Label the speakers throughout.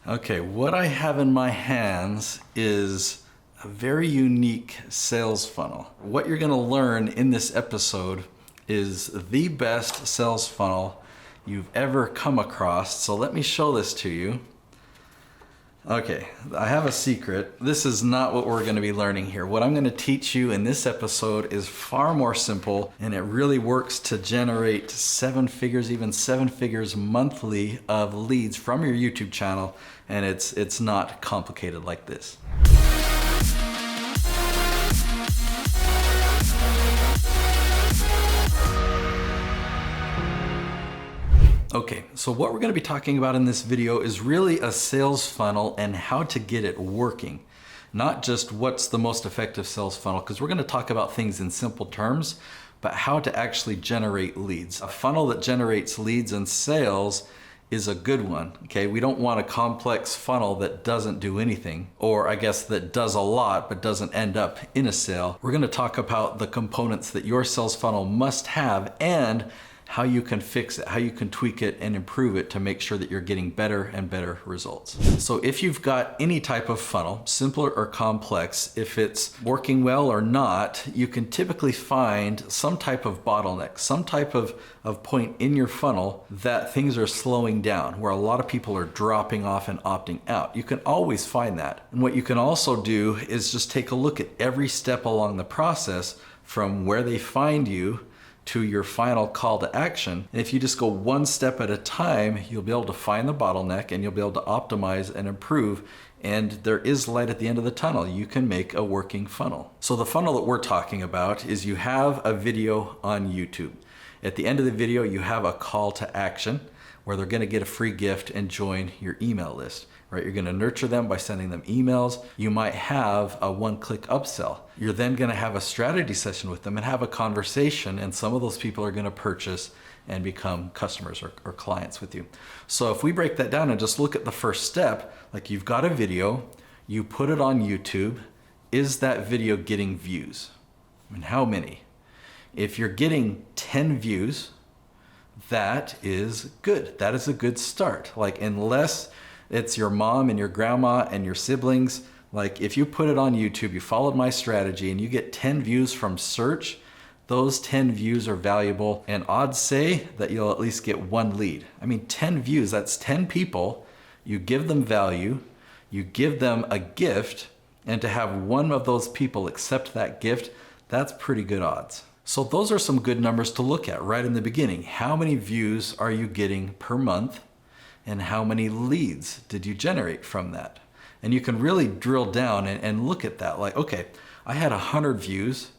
Speaker 1: Okay, what I have in my hands is a very unique sales funnel. What you're gonna learn in this episode is the best sales funnel you've ever come across. So let me show this to you. Okay, I have a secret. This is not what we're gonna be learning here. What I'm gonna teach you in this episode is far more simple, and it really works to generate 7 figures, even 7 figures monthly of leads from your YouTube channel, and it's not complicated like this. Okay, so what we're going to be talking about in this video is really a sales funnel and how to get it working. Not just what's the most effective sales funnel, because we're going to talk about things in simple terms, but how to actually generate leads. A funnel that generates leads and sales is a good one, okay? We don't want a complex funnel that doesn't do anything, or I guess that does a lot but doesn't end up in a sale. We're going to talk about the components that your sales funnel must have and how you can fix it, how you can tweak it and improve it to make sure that you're getting better and better results. So if you've got any type of funnel, simpler or complex, if it's working well or not, you can typically find some type of bottleneck, some type of point in your funnel that things are slowing down, where a lot of people are dropping off and opting out. You can always find that. And what you can also do is just take a look at every step along the process from where they find you to your final call to action. And if you just go one step at a time, you'll be able to find the bottleneck and you'll be able to optimize and improve. And there is light at the end of the tunnel. You can make a working funnel. So the funnel that we're talking about is you have a video on YouTube. At the end of the video, you have a call to action where they're gonna get a free gift and join your email list, right? You're gonna nurture them by sending them emails. You might have a one-click upsell. You're then gonna have a strategy session with them and have a conversation, and some of those people are gonna purchase and become customers or clients with you. So if we break that down and just look at the first step, like you've got a video, you put it on YouTube, is that video getting views? And how many? If you're getting 10 views, that is good. That is a good start. Like, unless it's your mom and your grandma and your siblings, like if you put it on YouTube, you followed my strategy and you get 10 views from search, those 10 views are valuable, and odds say that you'll at least get 1 lead. I mean, 10 views, that's 10 people. You give them value, you give them a gift, and to have 1 of those people accept that gift, that's pretty good odds. So those are some good numbers to look at right in the beginning. How many views are you getting per month? And how many leads did you generate from that? And you can really drill down and look at that. Like, okay, I had 100 views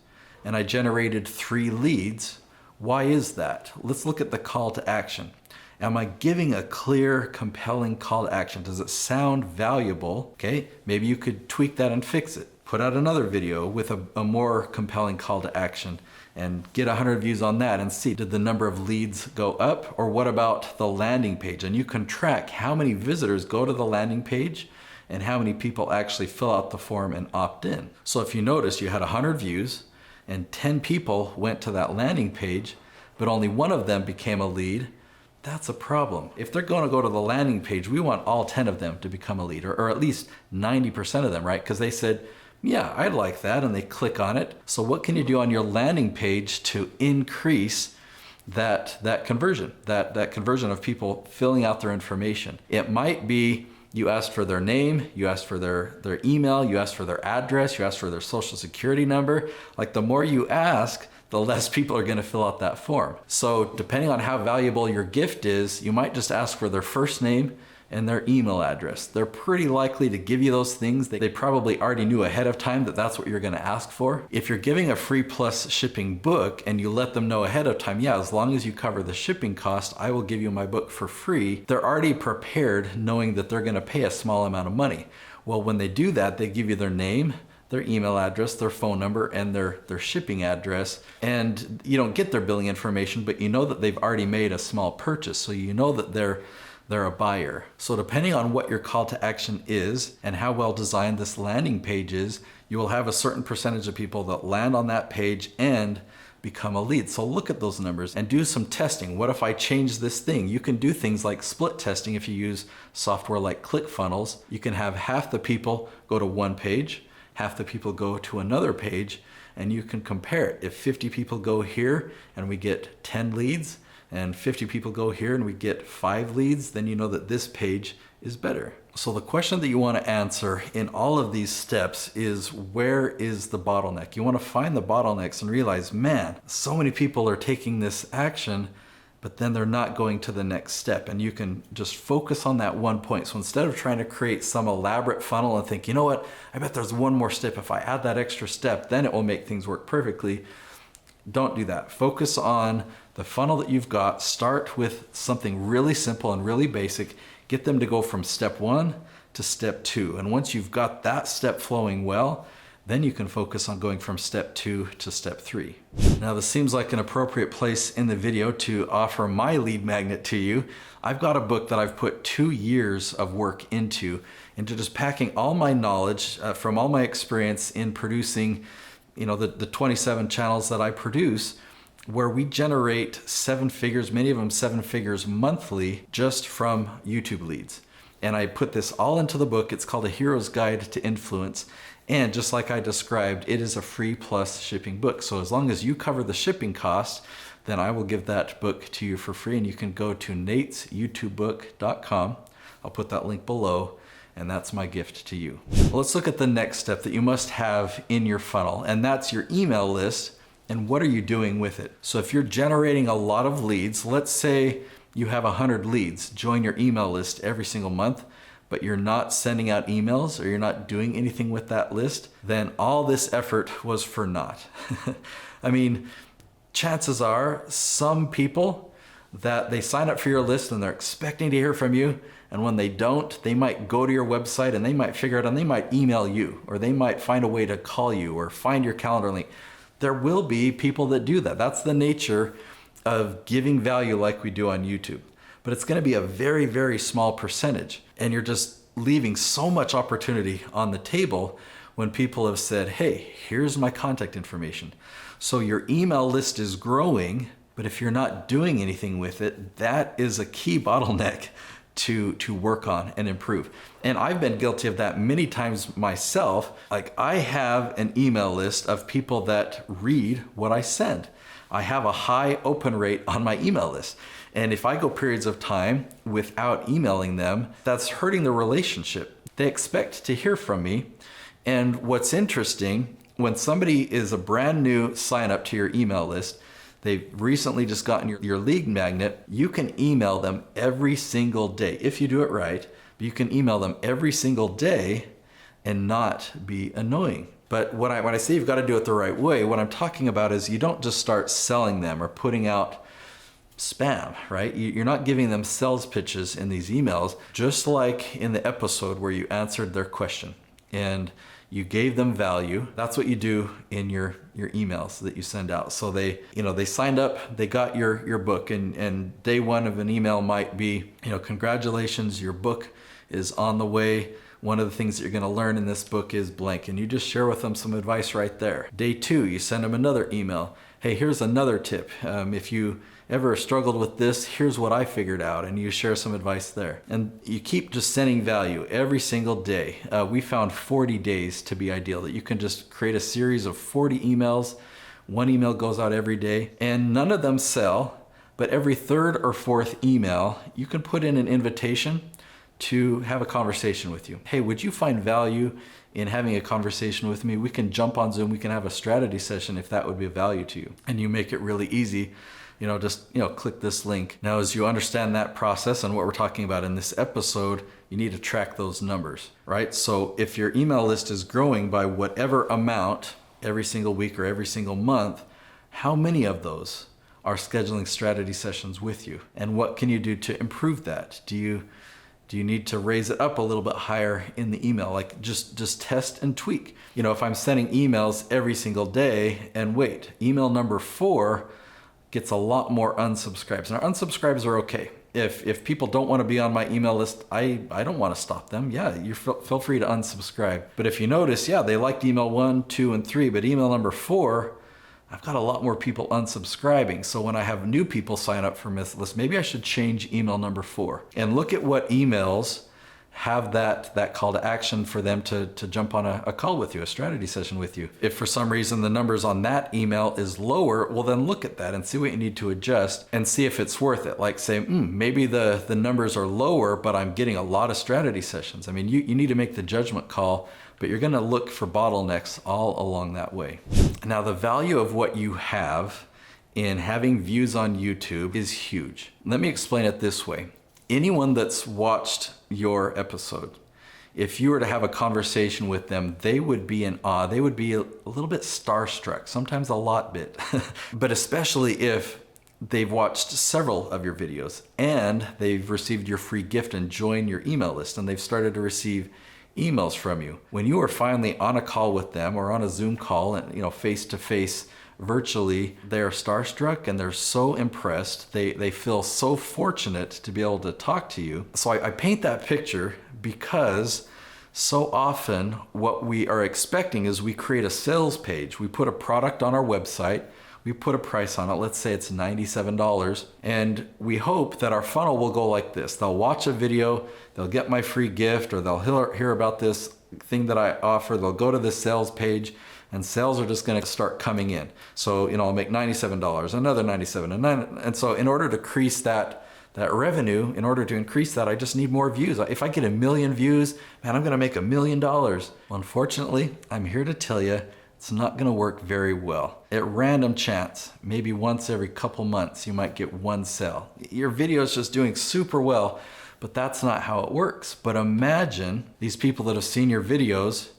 Speaker 1: and I generated 3 leads. Why is that? Let's look at the call to action. Am I giving a clear, compelling call to action? Does it sound valuable? Okay, maybe you could tweak that and fix it. Put out another video with a more compelling call to action and get 100 views on that and see, did the number of leads go up? Or what about the landing page? And you can track how many visitors go to the landing page and how many people actually fill out the form and opt in. So if you notice, you had 100 views and 10 people went to that landing page, but only 1 of them became a lead. That's a problem. If they're going to go to the landing page, we want all 10 of them to become a lead, or at least 90% of them, right? Because they said, yeah, I'd like that, and they click on it. So what can you do on your landing page to increase that conversion, that conversion of people filling out their information? It might be you asked for their name, you asked for their email, you asked for their address, you asked for their social security number. Like, the more you ask, the less people are going to fill out that form. So depending on how valuable your gift is, you might just ask for their first name and their email address. They're pretty likely to give you those things. They probably already knew ahead of time that that's what you're gonna ask for. If you're giving a free plus shipping book and you let them know ahead of time, yeah, as long as you cover the shipping cost, I will give you my book for free. They're already prepared knowing that they're gonna pay a small amount of money. Well, when they do that, they give you their name, their email address, their phone number, and their shipping address. And you don't get their billing information, but you know that they've already made a small purchase. So you know that they're a buyer. So depending on what your call to action is and how well designed this landing page is, you will have a certain percentage of people that land on that page and become a lead. So look at those numbers and do some testing. What if I change this thing? You can do things like split testing if you use software like ClickFunnels. You can have half the people go to one page, half the people go to another page, and you can compare it. If 50 people go here and we get 10 leads, and 50 people go here and we get 5 leads, then you know that this page is better. So the question that you want to answer in all of these steps is, where is the bottleneck? You want to find the bottlenecks and realize, man, so many people are taking this action, but then they're not going to the next step. And you can just focus on that one point. So instead of trying to create some elaborate funnel and think, you know what, I bet there's one more step. If I add that extra step, then it will make things work perfectly. Don't do that. Focus on the funnel that you've got. Start with something really simple and really basic. Get them to go from step 1 to step 2. And once you've got that step flowing well, then you can focus on going from step 2 to step 3. Now this seems like an appropriate place in the video to offer my lead magnet to you. I've got a book that I've put 2 years of work into just packing all my knowledge from all my experience in producing, the 27 channels that I produce, where we generate 7 figures, many of them 7 figures monthly, just from YouTube leads. And I put this all into the book. It's called A Hero's Guide to Influence. And just like I described, it is a free plus shipping book. So as long as you cover the shipping cost, then I will give that book to you for free. And you can go to natesyoutubebook.com. I'll put that link below. And that's my gift to you. Well, let's look at the next step that you must have in your funnel. And that's your email list. And what are you doing with it? So if you're generating a lot of leads, let's say you have 100 leads, join your email list every single month, but you're not sending out emails or you're not doing anything with that list, then all this effort was for naught. I mean, chances are some people that they sign up for your list and they're expecting to hear from you, and when they don't, they might go to your website and they might figure it out and they might email you, or they might find a way to call you or find your calendar link. There will be people that do that. That's the nature of giving value like we do on YouTube. But it's going to be a very, very small percentage. And you're just leaving so much opportunity on the table when people have said, hey, here's my contact information. So your email list is growing, but if you're not doing anything with it, that is a key bottleneck to work on and improve. And I've been guilty of that many times myself. Like, I have an email list of people that read what I send. I have a high open rate on my email list. And if I go periods of time without emailing them, that's hurting the relationship. They expect to hear from me. And what's interesting, when somebody is a brand new sign up to your email list, they've recently just gotten your lead magnet, you can email them every single day. If you do it right, you can email them every single day and not be annoying. But when I say you've got to do it the right way, what I'm talking about is you don't just start selling them or putting out spam, right? You're not giving them sales pitches in these emails, just like in the episode where you answered their question and you gave them value. That's what you do in your emails that you send out. So they signed up, they got your book, and day one of an email might be, congratulations, your book is on the way. One of the things that you're going to learn in this book is blank, and you just share with them some advice right there. Day 2, you send them another email. Hey, here's another tip. If you ever struggled with this, here's what I figured out, and you share some advice there. And you keep just sending value every single day. We found 40 days to be ideal, that you can just create a series of 40 emails. One email goes out every day, and none of them sell, but every 3rd or 4th email, you can put in an invitation to have a conversation with you. Hey, would you find value in having a conversation with me? We can jump on Zoom, we can have a strategy session if that would be of value to you. And you make it really easy. Just click this link. Now, as you understand that process and what we're talking about in this episode, you need to track those numbers, right? So if your email list is growing by whatever amount every single week or every single month, how many of those are scheduling strategy sessions with you? And what can you do to improve that? Do you need to raise it up a little bit higher in the email? Like just test and tweak. If I'm sending emails every single day and wait, email number 4 gets a lot more unsubscribes. Now, unsubscribes are okay. If people don't want to be on my email list, I don't want to stop them. Yeah, you feel free to unsubscribe. But if you notice, yeah, they liked email 1, 2, and 3, but email number 4, I've got a lot more people unsubscribing. So when I have new people sign up for Myth List, maybe I should change email number 4 and look at what emails have that call to action for them to jump on a call with you, a strategy session with you. If for some reason the numbers on that email is lower, well then look at that and see what you need to adjust and see if it's worth it. Like say, maybe the numbers are lower, but I'm getting a lot of strategy sessions. I mean, you need to make the judgment call, but you're gonna look for bottlenecks all along that way. Now the value of what you have in having views on YouTube is huge. Let me explain it this way. Anyone that's watched your episode, if you were to have a conversation with them, they would be in awe. They would be a little bit starstruck, sometimes a lot bit, but especially if they've watched several of your videos and they've received your free gift and joined your email list and they've started to receive emails from you. When you are finally on a call with them or on a Zoom call and face to face virtually, they're starstruck and they're so impressed. They feel so fortunate to be able to talk to you. So I paint that picture because so often what we are expecting is we create a sales page. We put a product on our website. We put a price on it. Let's say it's $97. And we hope that our funnel will go like this. They'll watch a video, they'll get my free gift, or they'll hear about this thing that I offer. They'll go to this sales page, and sales are just going to start coming in. So, I'll make $97, another $97, and so in order to increase that revenue, in order to increase that, I just need more views. If I get 1 million views, man, I'm going to make $1 million. Well, unfortunately, I'm here to tell you, it's not going to work very well. At random chance, maybe once every couple months, you might get one sale. Your video is just doing super well, but that's not how it works. But imagine these people that have seen your videos.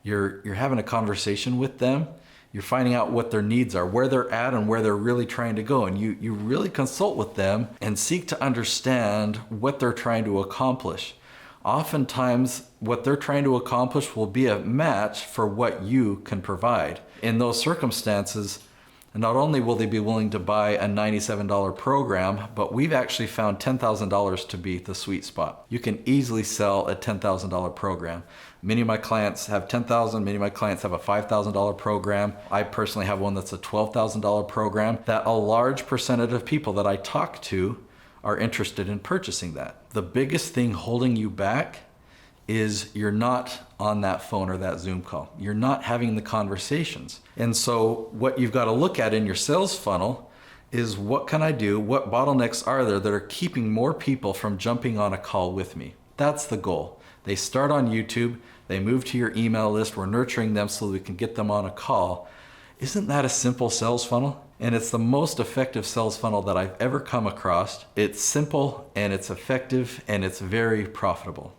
Speaker 1: You're having a conversation with them. You're finding out what their needs are, where they're at and where they're really trying to go. And you really consult with them and seek to understand what they're trying to accomplish. Oftentimes, what they're trying to accomplish will be a match for what you can provide. In those circumstances, not only will they be willing to buy a $97 program, but we've actually found $10,000 to be the sweet spot. You can easily sell a $10,000 program. Many of my clients have $10,000, many of my clients have a $5,000 program. I personally have one that's a $12,000 program that a large percentage of people that I talk to are interested in purchasing that. The biggest thing holding you back is you're not on that phone or that Zoom call. You're not having the conversations. And so what you've got to look at in your sales funnel is what can I do? What bottlenecks are there that are keeping more people from jumping on a call with me? That's the goal. They start on YouTube, they move to your email list, we're nurturing them so that we can get them on a call. Isn't that a simple sales funnel? And it's the most effective sales funnel that I've ever come across. It's simple and it's effective and it's very profitable.